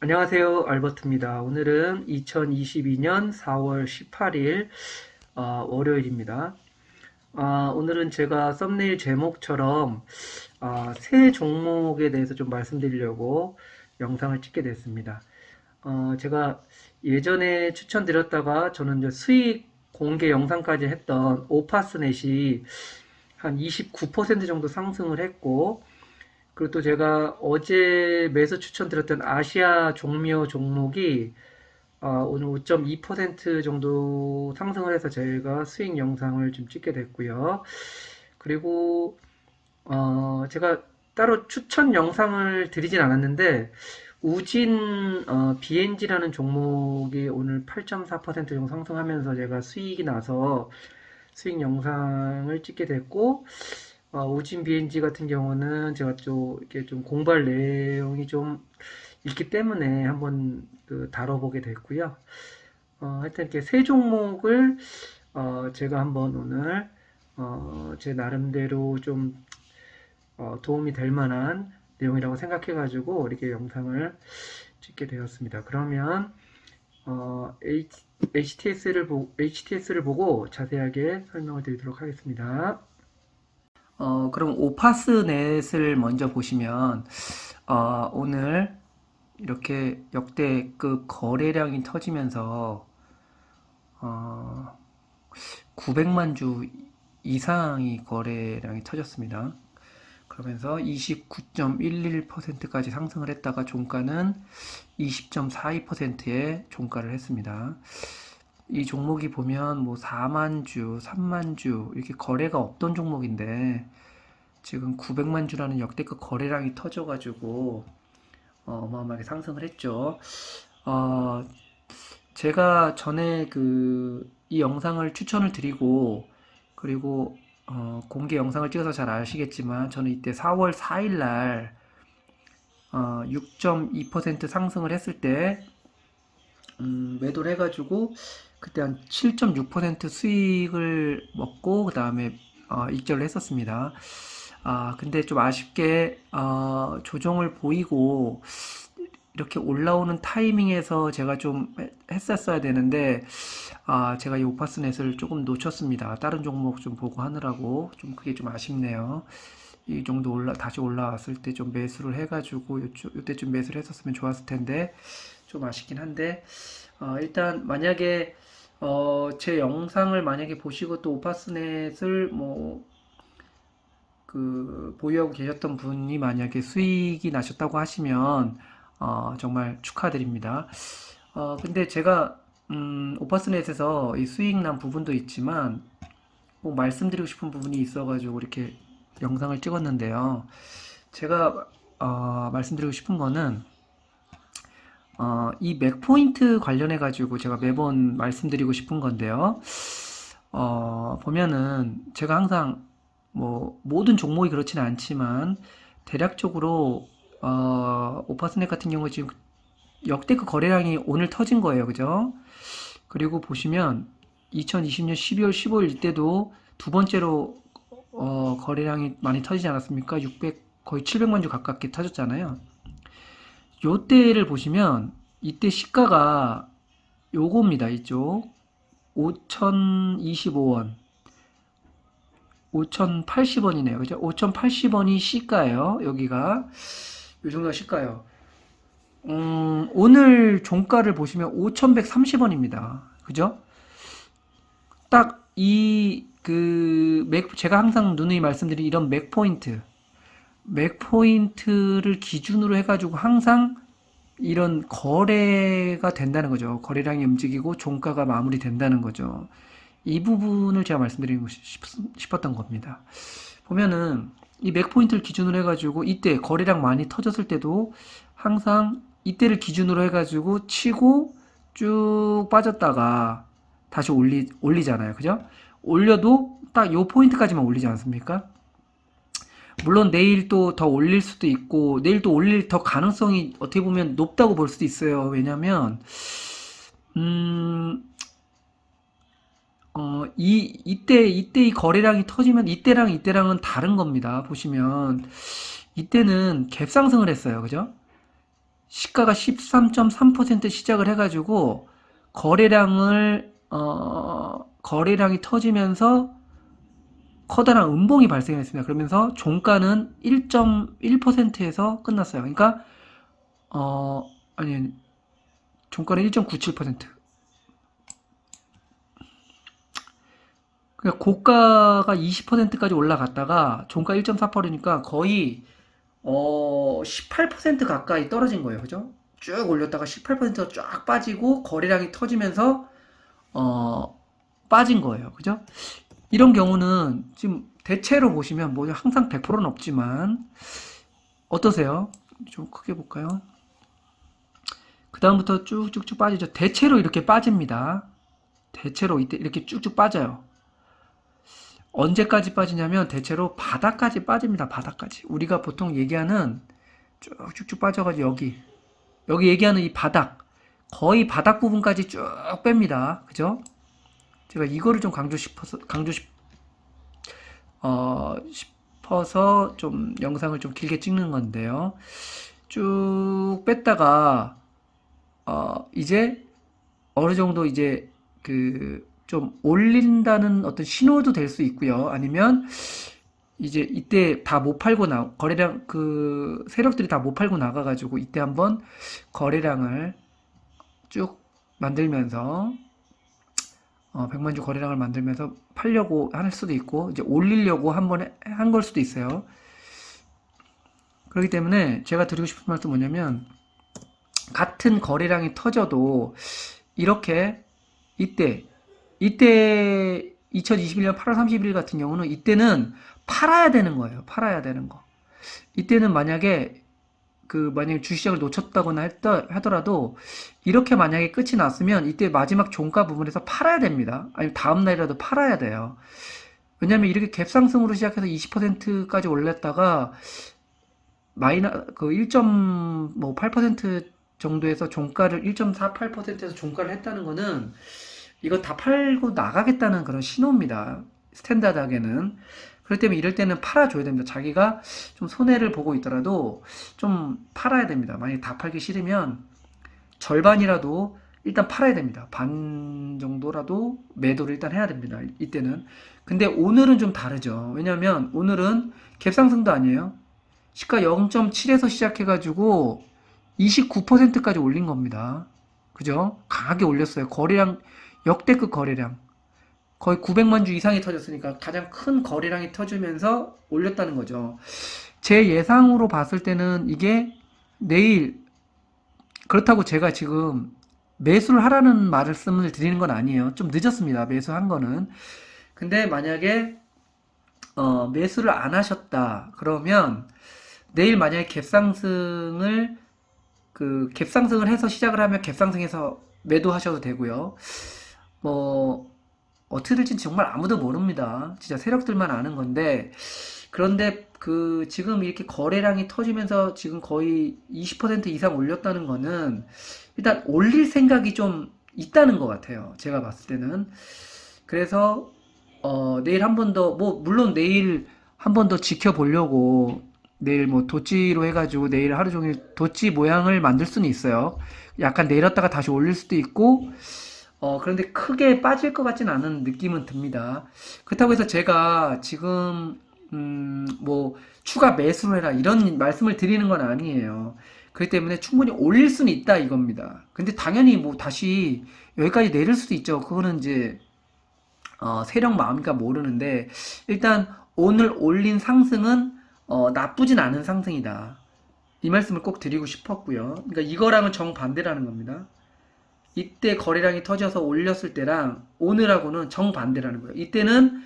안녕하세요. 알버트입니다. 오늘은 2022년 4월 18일 월요일입니다. 오늘은 제가 썸네일 제목처럼 새 종목에 대해서 좀 말씀드리려고 영상을 찍게 됐습니다. 제가 예전에 추천드렸다가 저는 이제 수익 공개 영상까지 했던 오파스넷이 한 29% 정도 상승을 했고, 그리고 또 제가 어제 매수 추천드렸던 아시아 종묘 종목이 오늘 5.2% 정도 상승을 해서 제가 수익 영상을 좀 찍게 됐고요. 그리고 제가 따로 추천 영상을 드리진 않았는데 우진 BNG라는 종목이 오늘 8.4% 정도 상승하면서 제가 수익이 나서 수익 영상을 찍게 됐고, 우진 BNG 같은 경우는 제가 또 이렇게 좀 공부할 내용이 좀 있기 때문에 한번 다뤄보게 됐고요. 하여튼 이렇게 세 종목을 제가 한번 오늘 제 나름대로 좀 도움이 될 만한 내용이라고 생각해가지고 이렇게 영상을 찍게 되었습니다. 그러면 HTS를 보고 자세하게 설명을 드리도록 하겠습니다. 그럼 오파스넷을 먼저 보시면 오늘 이렇게 역대급 거래량이 터지면서 900만 주 이상이 거래량이 터졌습니다. 그러면서 29.11%까지 상승을 했다가 종가는 20.42%의 종가를 했습니다. 이 종목이 보면 뭐 4만 주, 3만 주 이렇게 거래가 없던 종목인데 지금 900만 주라는 역대급 거래량이 터져가지고 어마어마하게 상승을 했죠. 제가 전에 이 영상을 추천을 드리고 그리고 공개 영상을 찍어서 잘 아시겠지만 저는 이때 4월 4일 날 6.2% 상승을 했을 때 매도를 해가지고 그때 한 7.6% 수익을 먹고 그 다음에 익절을 했었습니다. 근데 좀 아쉽게 조정을 보이고 이렇게 올라오는 타이밍에서 제가 좀 했었어야 되는데 제가 이 오파스넷을 조금 놓쳤습니다. 다른 종목 좀 보고 하느라고 좀 그게 좀 아쉽네요. 이 정도 다시 올라왔을 때 좀 매수를 해가지고 요때쯤 매수를 했었으면 좋았을 텐데 좀 아쉽긴 한데 일단 만약에 제 영상을 만약에 보시고 또 오파스넷을 보유하고 계셨던 분이 만약에 수익이 나셨다고 하시면 정말 축하드립니다. 근데 제가 오퍼스넷에서 이 수익 난 부분도 있지만 꼭 말씀드리고 싶은 부분이 있어가지고 이렇게 영상을 찍었는데요. 제가 말씀드리고 싶은 거는 이 맥포인트 관련해 가지고 제가 매번 말씀드리고 싶은 건데요. 보면은 제가 항상 뭐 모든 종목이 그렇지는 않지만 대략적으로 오퍼스넷 같은 경우 지금 역대급 거래량이 오늘 터진 거예요. 그죠? 그리고 보시면 2020년 12월 15일 이때도 두 번째로 거래량이 많이 터지지 않았습니까? 600 거의 700만 주 가깝게 터졌잖아요. 요때를 보시면 이때 시가가 요겁니다. 이쪽 5,025원 5,080원이네요. 그죠? 5,080원이 시가예요. 여기가 요 정도가 시가예요. 오늘 종가를 보시면 5,130원입니다. 그죠? 딱 제가 항상 누누이 말씀드린 이런 맥포인트를 기준으로 해가지고 항상 이런 거래가 된다는 거죠. 거래량이 움직이고 종가가 마무리된다는 거죠. 이 부분을 제가 말씀드리고 싶었던 겁니다. 보면은 이 맥포인트를 기준으로 해가지고 이때 거래량 많이 터졌을 때도 항상 이때를 기준으로 해가지고 치고 쭉 빠졌다가 다시 올리잖아요. 그죠? 올려도 딱 요 포인트까지만 올리지 않습니까? 물론 내일 또 더 올릴 수도 있고 내일 또 올릴 더 가능성이 어떻게 보면 높다고 볼 수도 있어요. 왜냐면 이때 이 거래량이 터지면 이때랑은 다른 겁니다. 보시면 이때는 갭 상승을 했어요. 그죠? 시가가 13.3% 시작을 해가지고 거래량이 터지면서 커다란 음봉이 발생했습니다. 그러면서 종가는 1.1%에서 끝났어요. 그러니까 아니 종가는 1.97%. 그러니까 고가가 20%까지 올라갔다가 종가 1.4%니까 거의 18% 가까이 떨어진 거예요. 그죠? 쭉 올렸다가 18%가 쫙 빠지고 거래량이 터지면서 빠진 거예요. 그죠? 이런 경우는 지금 대체로 보시면 뭐 항상 100%는 없지만 어떠세요? 좀 크게 볼까요? 그 다음부터 쭉쭉쭉 빠지죠. 대체로 이렇게 빠집니다. 대체로 이때 이렇게 쭉쭉 빠져요. 언제까지 빠지냐면 대체로 바닥까지 빠집니다. 바닥까지. 우리가 보통 얘기하는 쭉쭉쭉 빠져가지고 여기 얘기하는 이 바닥 거의 바닥 부분까지 쭉 뺍니다. 그죠? 제가 이거를 좀 싶어서 좀 영상을 좀 길게 찍는 건데요. 쭉 뺐다가 이제 어느 정도 이제 좀 올린다는 어떤 신호도 될 수 있고요. 아니면 이제 이때 다 못 팔고 거래량 세력들이 다 못 팔고 나가가지고 이때 한번 거래량을 쭉 만들면서 100만 주 거래량을 만들면서 팔려고 할 수도 있고 이제 올리려고 한번 한 걸 수도 있어요. 그렇기 때문에 제가 드리고 싶은 말씀은 뭐냐면 같은 거래량이 터져도 이렇게 이때 2021년 8월 30일 같은 경우는 이때는 팔아야 되는 거예요. 팔아야 되는 거. 이때는 만약에 주시장을 놓쳤다거나 하더라도 이렇게 만약에 끝이 났으면 이때 마지막 종가 부분에서 팔아야 됩니다. 아니면 다음 날이라도 팔아야 돼요. 왜냐면 이렇게 갭상승으로 시작해서 20%까지 올렸다가 그 1.8% 정도에서 종가를 1.48%에서 종가를 했다는 거는 이거 다 팔고 나가겠다는 그런 신호입니다. 스탠다드하게는. 그렇기 때문에 이럴 때는 팔아줘야 됩니다. 자기가 좀 손해를 보고 있더라도 좀 팔아야 됩니다. 만약에 다 팔기 싫으면 절반이라도 일단 팔아야 됩니다. 반 정도라도 매도를 일단 해야 됩니다. 이때는. 근데 오늘은 좀 다르죠. 왜냐면 오늘은 갭상승도 아니에요. 시가 0.7에서 시작해가지고 29%까지 올린 겁니다. 그죠? 강하게 올렸어요. 거래량, 역대급 거래량. 거의 900만 주 이상이 터졌으니까 가장 큰 거래량이 터지면서 올렸다는 거죠. 제 예상으로 봤을 때는 이게 내일, 그렇다고 제가 지금 매수를 하라는 말씀을 드리는 건 아니에요. 좀 늦었습니다. 매수한 거는. 근데 만약에 매수를 안 하셨다 그러면 내일 만약에 갭상승을 해서 시작을 하면 갭상승해서 매도하셔도 되고요. 어떻게 될지 정말 아무도 모릅니다. 진짜 세력들만 아는 건데, 그런데 지금 이렇게 거래량이 터지면서 지금 거의 20% 이상 올렸다는 거는 일단 올릴 생각이 좀 있다는 것 같아요. 제가 봤을 때는. 그래서 내일 한 번 더, 물론 내일 한 번 더 지켜보려고 내일 도찌로 해가지고 내일 하루 종일 도찌 모양을 만들 수는 있어요. 약간 내렸다가 다시 올릴 수도 있고, 그런데 크게 빠질 것 같진 않은 느낌은 듭니다. 그렇다고 해서 제가 지금, 추가 매수를 해라, 이런 말씀을 드리는 건 아니에요. 그렇기 때문에 충분히 올릴 수는 있다, 이겁니다. 근데 당연히 다시 여기까지 내릴 수도 있죠. 그거는 이제, 세력 마음이니까 모르는데, 일단 오늘 올린 상승은, 나쁘진 않은 상승이다. 이 말씀을 꼭 드리고 싶었고요. 그러니까 이거랑은 정반대라는 겁니다. 이때 거래량이 터져서 올렸을 때랑 오늘하고는 정반대라는 거예요. 이때는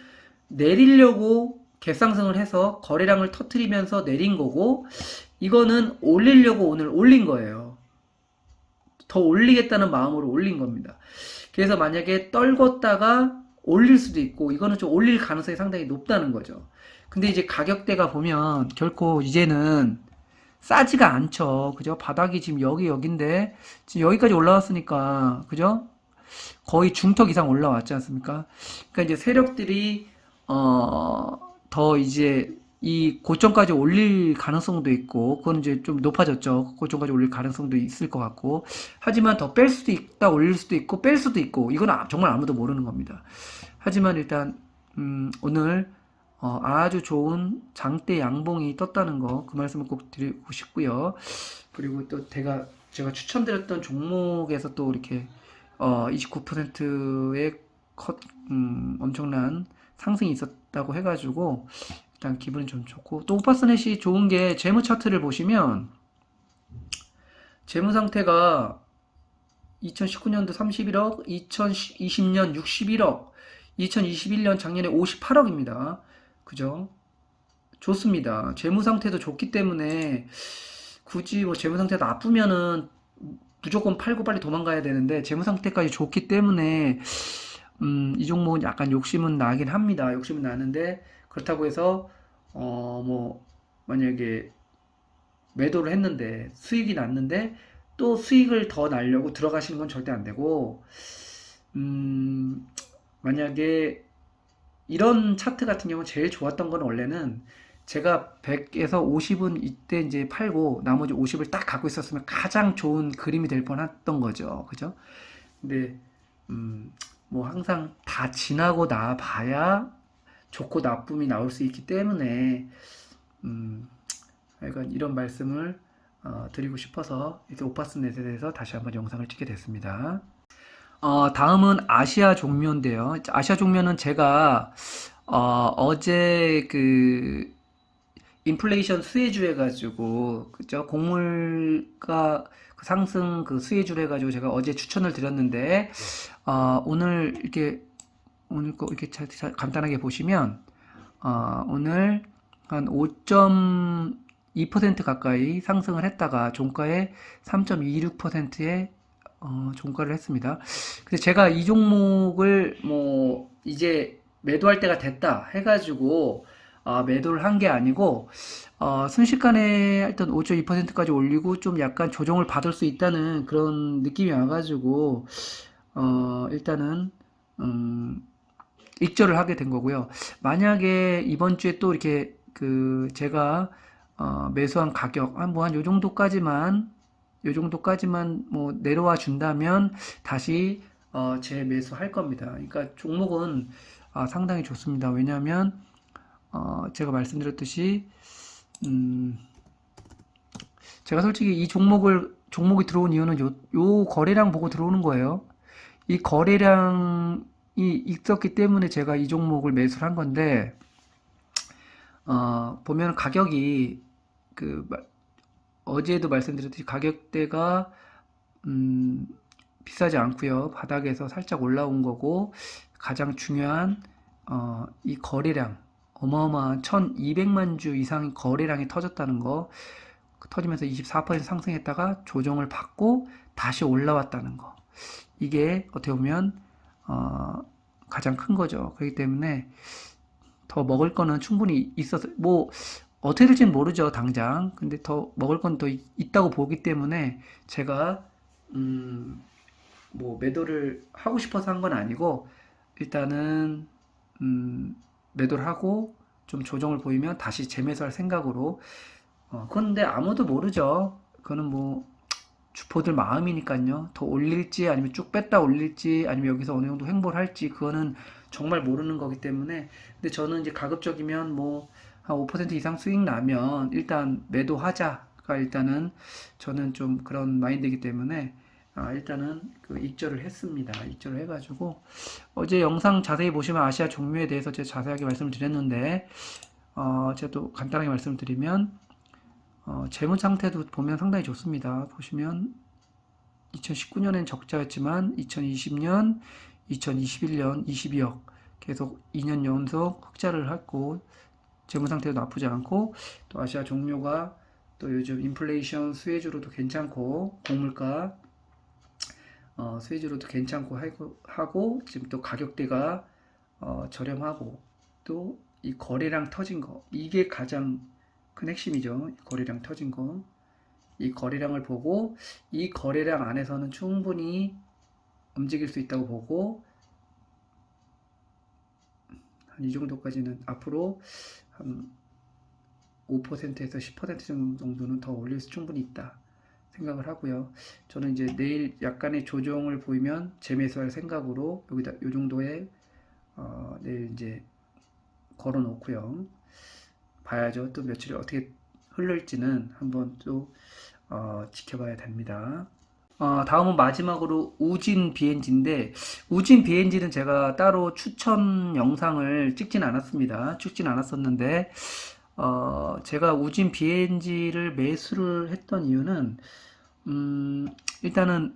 내리려고 갭상승을 해서 거래량을 터트리면서 내린 거고, 이거는 올리려고 오늘 올린 거예요. 더 올리겠다는 마음으로 올린 겁니다. 그래서 만약에 떨궜다가 올릴 수도 있고, 이거는 좀 올릴 가능성이 상당히 높다는 거죠. 근데 이제 가격대가 보면 결코 이제는 싸지가 않죠. 그죠? 바닥이 지금 여기인데, 지금 여기까지 올라왔으니까, 그죠? 거의 중턱 이상 올라왔지 않습니까? 그러니까 이제 세력들이, 더 이제 이 고점까지 올릴 가능성도 있고, 그건 이제 좀 높아졌죠. 고점까지 올릴 가능성도 있을 것 같고, 하지만 더 뺄 수도 있다, 올릴 수도 있고, 뺄 수도 있고, 이건 정말 아무도 모르는 겁니다. 하지만 일단, 오늘, 아주 좋은 장대 양봉이 떴다는 거, 그 말씀을 꼭 드리고 싶고요. 그리고 또 제가 추천드렸던 종목에서 또 이렇게, 29%의 엄청난 상승이 있었다고 해가지고, 일단 기분이 좀 좋고, 또 오파스넷이 좋은 게 재무 차트를 보시면 재무 상태가 2019년도 31억, 2020년 61억, 2021년 작년에 58억입니다. 그죠? 좋습니다. 재무 상태도 좋기 때문에 굳이 뭐 재무 상태가 나쁘면은 무조건 팔고 빨리 도망가야 되는데 재무 상태까지 좋기 때문에 이 종목은 약간 욕심은 나긴 합니다. 욕심은 나는데 그렇다고 해서 뭐 만약에 매도를 했는데 수익이 났는데 또 수익을 더 날려고 들어가시는 건 절대 안 되고 만약에 이런 차트 같은 경우 제일 좋았던 건 원래는 제가 100에서 50은 이때 이제 팔고 나머지 50을 딱 갖고 있었으면 가장 좋은 그림이 될 뻔했던 거죠. 그죠? 근데 뭐 항상 다 지나고 나 봐야 좋고 나쁨이 나올 수 있기 때문에 약간 이런 말씀을 드리고 싶어서 이렇게 오파스넷에 대해서 다시 한번 영상을 찍게 됐습니다. 다음은 아시아 종묘인데요. 아시아 종묘는 제가 어제 그 인플레이션 수혜주 해가지고 그죠? 곡물가 그 상승 그 수혜주를 해가지고 제가 어제 추천을 드렸는데 오늘 이렇게 오늘 거 이렇게 간단하게 보시면 오늘 한 5.2% 가까이 상승을 했다가 종가에 3.26%의 종가를 했습니다. 근데 제가 이 종목을 뭐 이제 매도할 때가 됐다 해가지고 매도를 한 게 아니고 순식간에 일단 5.2%까지 올리고 좀 약간 조정을 받을 수 있다는 그런 느낌이 와가지고 일단은 익절을 하게 된 거고요. 만약에 이번 주에 또 이렇게 그 제가 매수한 가격 한 요 정도까지만 뭐 내려와 준다면 다시 재매수할 겁니다. 그러니까 종목은 상당히 좋습니다. 왜냐하면 제가 말씀드렸듯이 음, 제가 솔직히 이 종목이 들어온 이유는 요 거래량 보고 들어오는 거예요. 이 거래량이 있었기 때문에 제가 이 종목을 매수를 한 건데 보면 가격이 그 어제도 말씀드렸듯이 가격대가 비싸지 않고요. 바닥에서 살짝 올라온 거고 가장 중요한 이 거래량 어마어마한 1200만 주 이상 거래량이 터졌다는 거 터지면서 24% 상승했다가 조정을 받고 다시 올라왔다는 거 이게 어떻게 보면 가장 큰 거죠. 그렇기 때문에 더 먹을 거는 충분히 있어서 뭐 어떻게 될지는 모르죠 당장. 근데 더 먹을 건 더 있다고 보기 때문에 제가 뭐 매도를 하고 싶어서 한 건 아니고 일단은 매도를 하고 좀 조정을 보이면 다시 재매수할 생각으로 그런데 아무도 모르죠. 그거는 뭐 주포들 마음이니까요. 더 올릴지 아니면 쭉 뺐다 올릴지 아니면 여기서 어느 정도 횡보를 할지 그거는 정말 모르는 거기 때문에 근데 저는 이제 가급적이면 뭐 한 5% 이상 수익 나면 일단 매도하자가 일단은 저는 좀 그런 마인드이기 때문에 일단은 그 익절을 했습니다. 익절을 해가지고 어제 영상 자세히 보시면 아시아 종묘에 대해서 제가 자세하게 말씀을 드렸는데 제가 또 간단하게 말씀을 드리면 재무 상태도 보면 상당히 좋습니다. 보시면 2019년엔 적자였지만 2020년, 2021년 22억 계속 2년 연속 흑자를 했고 재무 상태도 나쁘지 않고 또 아시아 종묘가 또 요즘 인플레이션 수혜주로도 괜찮고 곡물가 수혜주로도 괜찮고 하고 지금 또 가격대가 저렴하고 또 이 거래량 터진 거 이게 가장 큰 핵심이죠. 거래량 터진 거. 이 거래량을 보고 이 거래량 안에서는 충분히 움직일 수 있다고 보고 한 이 정도까지는 앞으로 한 5%에서 10% 정도는 더 올릴 수 충분히 있다 생각을 하고요. 저는 이제 내일 약간의 조정을 보이면 재매수할 생각으로 여기다 요 정도에 내일 이제 걸어 놓고요. 봐야죠. 또 며칠이 어떻게 흐를지는 한번 또 지켜봐야 됩니다. 다음은 마지막으로 우진 BNG인데, 우진 BNG는 제가 따로 추천 영상을 찍진 않았습니다. 찍진 않았었는데, 제가 우진 BNG를 매수를 했던 이유는, 일단은,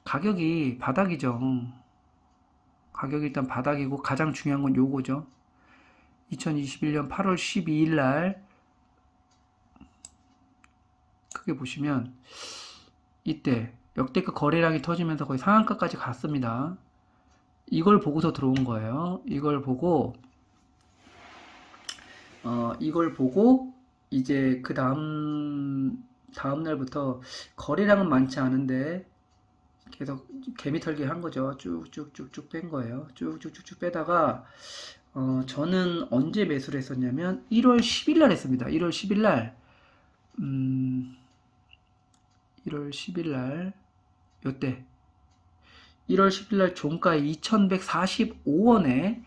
가격이 바닥이죠. 가격이 일단 바닥이고, 가장 중요한 건 요거죠. 2021년 8월 12일 날, 크게 보시면, 이때 역대급 거래량이 터지면서 거의 상한가까지 갔습니다. 이걸 보고서 들어온 거예요. 이걸 보고 이제 그 다음 날부터 거래량은 많지 않은데 계속 개미털기 한 거죠. 쭉쭉쭉쭉 뺀 거예요. 쭉쭉쭉쭉 빼다가 저는 언제 매수를 했었냐면 1월 10일 날 했습니다. 1월 10일 날 1월 10일 날 요때 1월 10일 날 종가 2145원에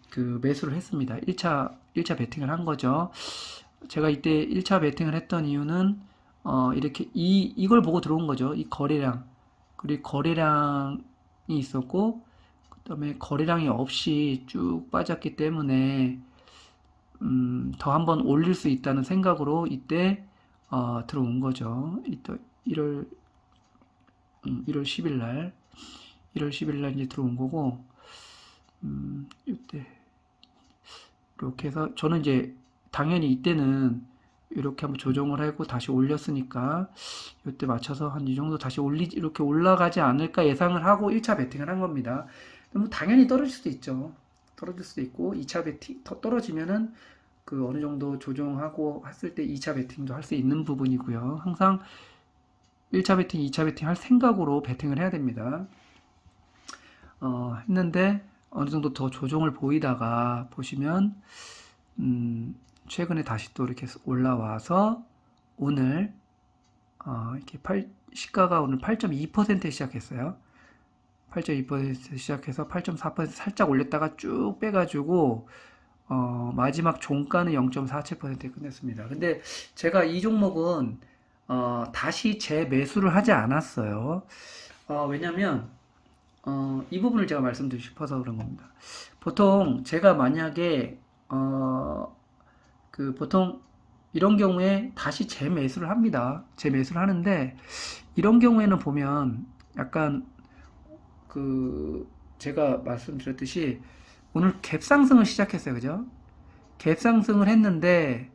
그 매수를 했습니다. 1차 베팅을 한 거죠. 제가 이때 1차 베팅을 했던 이유는 이렇게 이걸 보고 들어온 거죠. 이 거래량. 그리고 거래량이 있었고 그다음에 거래량이 없이 쭉 빠졌기 때문에 더 한번 올릴 수 있다는 생각으로 이때 들어온 거죠. 이때 1월 10일 날 이제 들어온 거고 이때 이렇게 해서 저는 이제 당연히 이때는 이렇게 한번 조정을 하고 다시 올렸으니까 이때 맞춰서 한 이 정도 다시 이렇게 올라가지 않을까 예상을 하고 1차 베팅을 한 겁니다. 뭐 당연히 떨어질 수도 있죠. 떨어질 수도 있고 2차 베팅 떨어지면은 그 어느 정도 조정하고 했을 때 2차 베팅도 할 수 있는 부분이고요. 항상 1차 베팅, 2차 베팅 할 생각으로 베팅을 해야 됩니다. 했는데 어느 정도 더 조정을 보이다가 보시면 최근에 다시 또 이렇게 올라와서 오늘 이렇게 시가가 오늘 8.2% 시작했어요. 8.2% 시작해서 8.4% 살짝 올렸다가 쭉 빼가지고 마지막 종가는 0.47%에 끝냈습니다. 근데 제가 이 종목은 다시 재매수를 하지 않았어요. 왜냐면 이 부분을 제가 말씀드리고 싶어서 그런 겁니다. 보통 제가 만약에 보통 이런 경우에 다시 재매수를 합니다. 재매수를 하는데 이런 경우에는 보면 약간 제가 말씀드렸듯이 오늘 갭 상승을 시작했어요. 그죠? 갭 상승을 했는데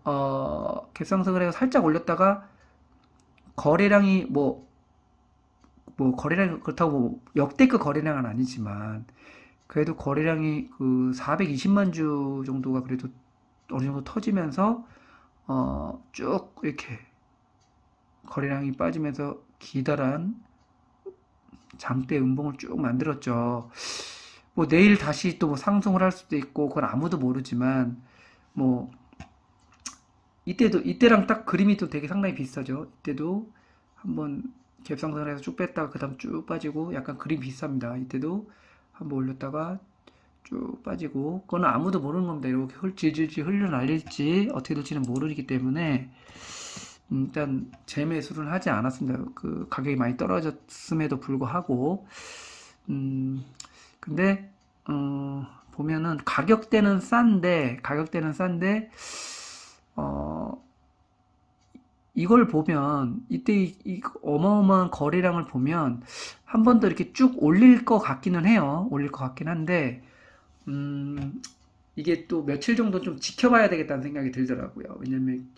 갭 상승을 해서 살짝 올렸다가 거래량이 거래량이 그렇다고 역대급 거래량은 아니지만 그래도 거래량이 그 420만 주 정도가 그래도 어느 정도 터지면서 쭉 이렇게 거래량이 빠지면서 기다란 장대 음봉을 쭉 만들었죠. 뭐 내일 다시 또 뭐 상승을 할 수도 있고 그건 아무도 모르지만 뭐 이때랑 딱 그림이 또 되게 상당히 비슷하죠. 이때도 한번 갭상승을 해서 쭉 뺐다가 그 다음 쭉 빠지고 약간 그림 비슷합니다. 이때도 한번 올렸다가 쭉 빠지고 그거는 아무도 모르는 겁니다. 이렇게 질질질 흘러날릴지 어떻게 될지는 모르기 때문에 일단 재매수를 하지 않았습니다. 그 가격이 많이 떨어졌음에도 불구하고 근데 보면은 가격대는 싼데 이걸 보면 이때 이 어마어마한 거래량을 보면 한 번 더 이렇게 쭉 올릴 것 같기는 해요. 올릴 것 같긴 한데 이게 또 며칠 정도 좀 지켜봐야 되겠다는 생각이 들더라고요. 왜냐면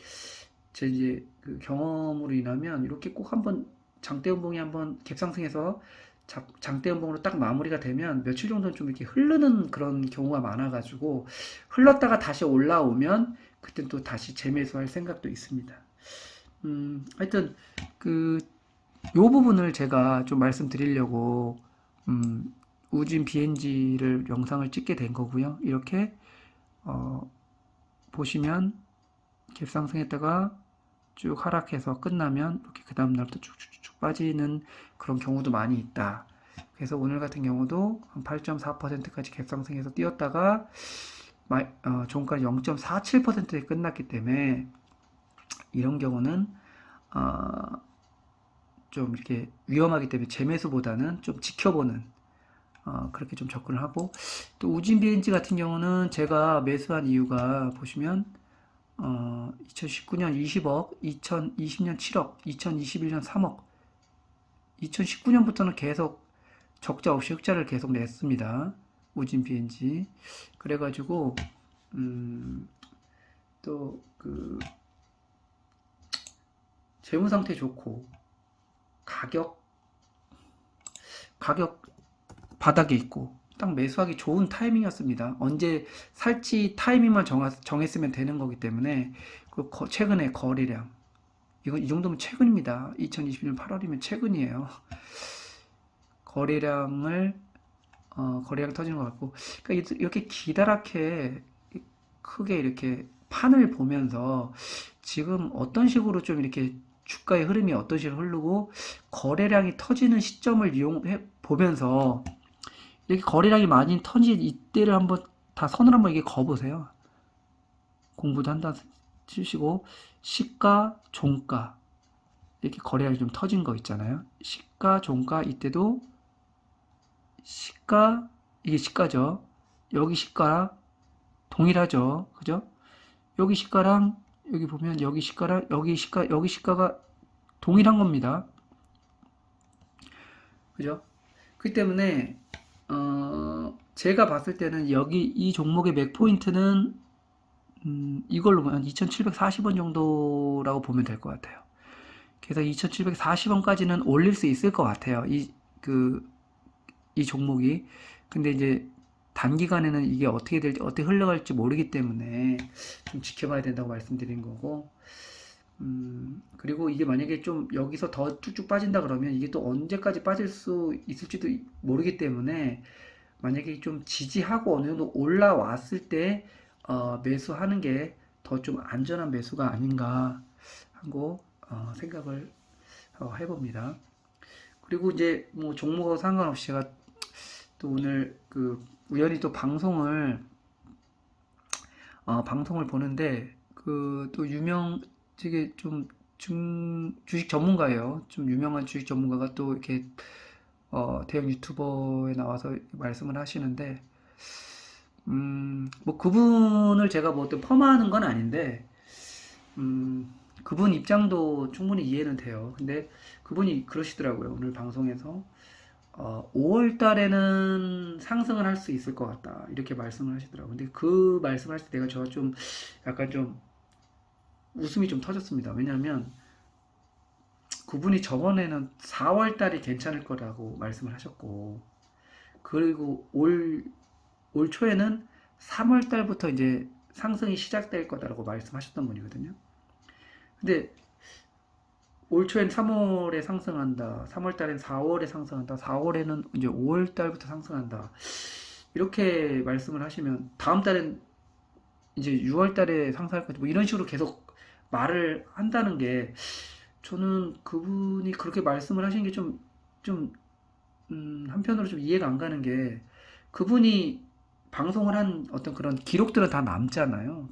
제 이제 그 경험으로 인하면 이렇게 꼭 한번 장대음봉이 한번 갭상승해서 장대음봉으로 딱 마무리가 되면 며칠 정도는 좀 이렇게 흐르는 그런 경우가 많아가지고 흘렀다가 다시 올라오면 그때 또 다시 재매수할 생각도 있습니다. 하여튼 요 부분을 제가 좀 말씀드리려고 우진 BNG를 영상을 찍게 된 거고요. 이렇게 보시면 갭상승했다가 쭉 하락해서 끝나면 이렇게 그 다음날부터 쭉쭉쭉 빠지는 그런 경우도 많이 있다. 그래서 오늘 같은 경우도 한 8.4%까지 갭상승해서 뛰었다가 종가 0.47%에 끝났기 때문에 이런 경우는 좀 이렇게 위험하기 때문에 재매수보다는 좀 지켜보는 그렇게 좀 접근을 하고, 또 우진 BNG 같은 경우는 제가 매수한 이유가 보시면 2019년 20억, 2020년 7억, 2021년 3억, 2019년부터는 계속 적자 없이 흑자를 계속 냈습니다. 우진 BNG. 그래가지고 또 그 재무 상태 좋고 가격 바닥에 있고 딱 매수하기 좋은 타이밍이었습니다. 언제 살지 타이밍만 정했으면 되는 거기 때문에 최근에 거래량 이 정도면 최근입니다. 2020년 8월이면 최근이에요. 거래량 터지는 것 같고, 그러니까 이렇게 기다랗게 크게 이렇게 판을 보면서 지금 어떤 식으로 좀 이렇게 주가의 흐름이 어떤 식으로 흐르고 거래량이 터지는 시점을 이용해 보면서 이렇게 거래량이 많이 터진 이때를 한번 다 선을 한번 이게 그어보세요. 공부도 한다 치시고 시가, 종가 이렇게 거래량이 좀 터진 거 있잖아요. 시가, 종가 이때도 시가 이게 시가죠. 여기 시가랑 동일하죠. 그죠? 여기 시가랑 여기 보면 여기 시가랑 여기 시가가 동일한 겁니다. 그죠? 그렇기 때문에 제가 봤을 때는 여기 이 종목의 맥포인트는 이걸로 보면 2,740원 정도라고 보면 될 것 같아요. 그래서 2,740원까지는 올릴 수 있을 것 같아요. 이 종목이. 근데 이제 단기간에는 이게 어떻게 될지, 어떻게 흘러갈지 모르기 때문에 좀 지켜봐야 된다고 말씀드린 거고, 그리고 이게 만약에 좀 여기서 더 쭉쭉 빠진다 그러면 이게 또 언제까지 빠질 수 있을지도 모르기 때문에 만약에 좀 지지하고 어느 정도 올라왔을 때 매수하는 게 더 좀 안전한 매수가 아닌가 하고 생각을 해봅니다. 그리고 이제 뭐 종목하고 상관없이 제가 또 오늘 우연히 또 방송을 보는데 또 되게 좀 주식 전문가예요. 좀 유명한 주식 전문가가 또 이렇게 대형 유튜버에 나와서 말씀을 하시는데 뭐 그분을 제가 뭐 어떤 폄하하는 건 아닌데 그분 입장도 충분히 이해는 돼요. 근데 그분이 그러시더라고요. 오늘 방송에서 5월 달에는 상승을 할 수 있을 것 같다. 이렇게 말씀을 하시더라고요. 근데 그 말씀을 하실 때 내가 저가 좀 약간 좀 웃음이 좀 터졌습니다. 왜냐하면 그분이 저번에는 4월 달이 괜찮을 거라고 말씀을 하셨고, 그리고 올 초에는 3월 달부터 이제 상승이 시작될 거다라고 말씀하셨던 분이거든요. 근데 올 초엔 3월에 상승한다. 3월 달엔 4월에 상승한다. 4월에는 이제 5월 달부터 상승한다. 이렇게 말씀을 하시면 다음 달엔 이제 6월 달에 상승할 거다. 뭐 이런 식으로 계속 말을 한다는 게 저는 그분이 그렇게 말씀을 하신 게 한편으로 좀 이해가 안 가는 게 그분이 방송을 한 어떤 그런 기록들은 다 남잖아요.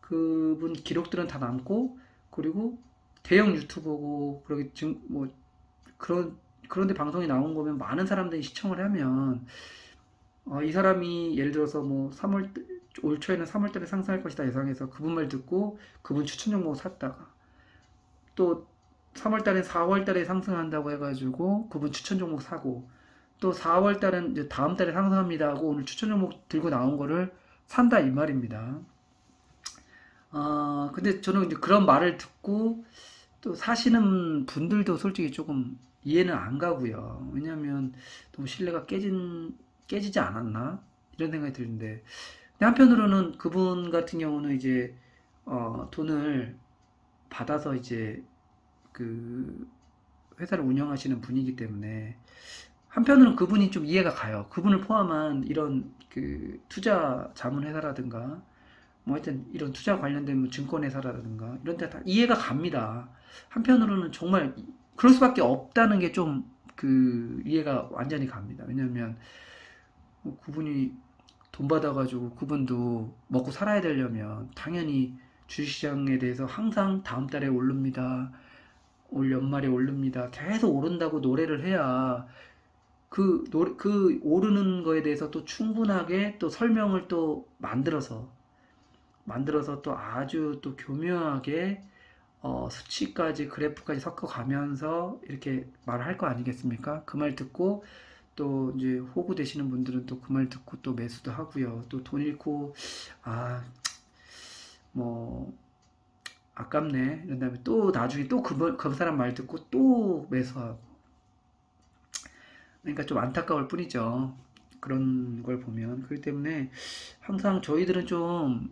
그분 기록들은 다 남고 그리고 대형 유튜버고 뭐 그런데 방송이 나온 거면 많은 사람들이 시청을 하면 이 사람이 예를 들어서 뭐 올 초에는 3월 달에 상승할 것이다 예상해서 그분 말 듣고 그분 추천 종목을 샀다가 또 3월 달에 4월 달에 상승한다고 해가지고 그분 추천 종목 사고 또 4월 달은 이제 다음 달에 상승합니다 하고 오늘 추천 종목 들고 나온 거를 산다 이 말입니다. 근데 저는 이제 그런 말을 듣고 또 사시는 분들도 솔직히 조금 이해는 안 가고요. 왜냐하면 너무 신뢰가 깨지지 않았나 이런 생각이 드는데 한편으로는 그분 같은 경우는 이제 돈을 받아서 이제 그 회사를 운영하시는 분이기 때문에 한편으로는 그분이 좀 이해가 가요. 그분을 포함한 이런 그 투자 자문회사라든가 뭐 하여튼 이런 투자 관련된 뭐 증권회사라든가 이런 데 다 이해가 갑니다. 한편으로는 정말 그럴 수밖에 없다는 게 좀 그 이해가 완전히 갑니다. 왜냐면 그분이 돈 받아가지고 그분도 먹고 살아야 되려면 당연히 주식시장에 대해서 항상 다음 달에 오릅니다. 올 연말에 오릅니다. 계속 오른다고 노래를 해야 그 오르는 거에 대해서 또 충분하게 또 설명을 또 만들어서 또 아주 또 교묘하게 수치까지 그래프까지 섞어가면서 이렇게 말을 할 거 아니겠습니까? 그 말 듣고 또 이제 호구 되시는 분들은 또 그 말 듣고 또 매수도 하고요. 또 돈 잃고 아 뭐 아깝네 이런 다음에 또 나중에 또 그 사람 말 듣고 또 매수하고 그러니까 좀 안타까울 뿐이죠. 그런 걸 보면. 그렇기 때문에 항상 저희들은 좀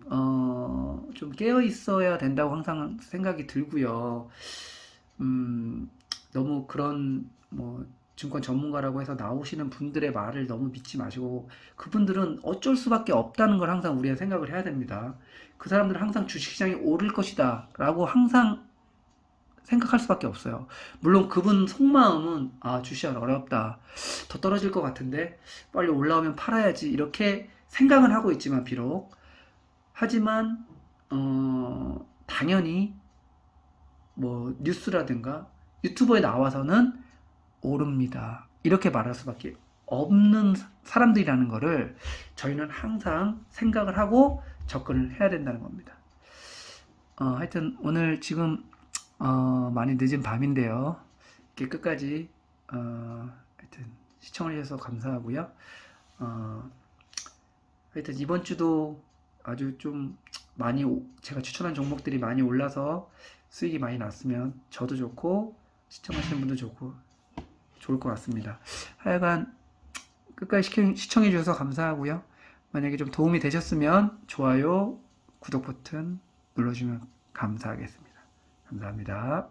깨어 있어야 된다고 항상 생각이 들고요. 너무 그런, 뭐, 증권 전문가라고 해서 나오시는 분들의 말을 너무 믿지 마시고, 그분들은 어쩔 수밖에 없다는 걸 항상 우리가 생각을 해야 됩니다. 그 사람들은 항상 주식시장이 오를 것이다, 라고 항상 생각할 수밖에 없어요. 물론 그분 속마음은 주시장 어렵다. 더 떨어질 것 같은데 빨리 올라오면 팔아야지. 이렇게 생각은 하고 있지만 비록 하지만 당연히 뭐 뉴스라든가 유튜버에 나와서는 오릅니다. 이렇게 말할 수밖에 없는 사람들이라는 거를 저희는 항상 생각을 하고 접근을 해야 된다는 겁니다. 하여튼 오늘 지금 많이 늦은 밤인데요. 이렇게 끝까지 하여튼 시청을 해주셔서 감사하고요. 하여튼 이번 주도 아주 좀 많이 제가 추천한 종목들이 많이 올라서 수익이 많이 났으면 저도 좋고 시청하시는 분도 좋을 것 같습니다. 하여간 끝까지 시청해 주셔서 감사하고요. 만약에 좀 도움이 되셨으면 좋아요, 구독 버튼 눌러주면 감사하겠습니다. 감사합니다.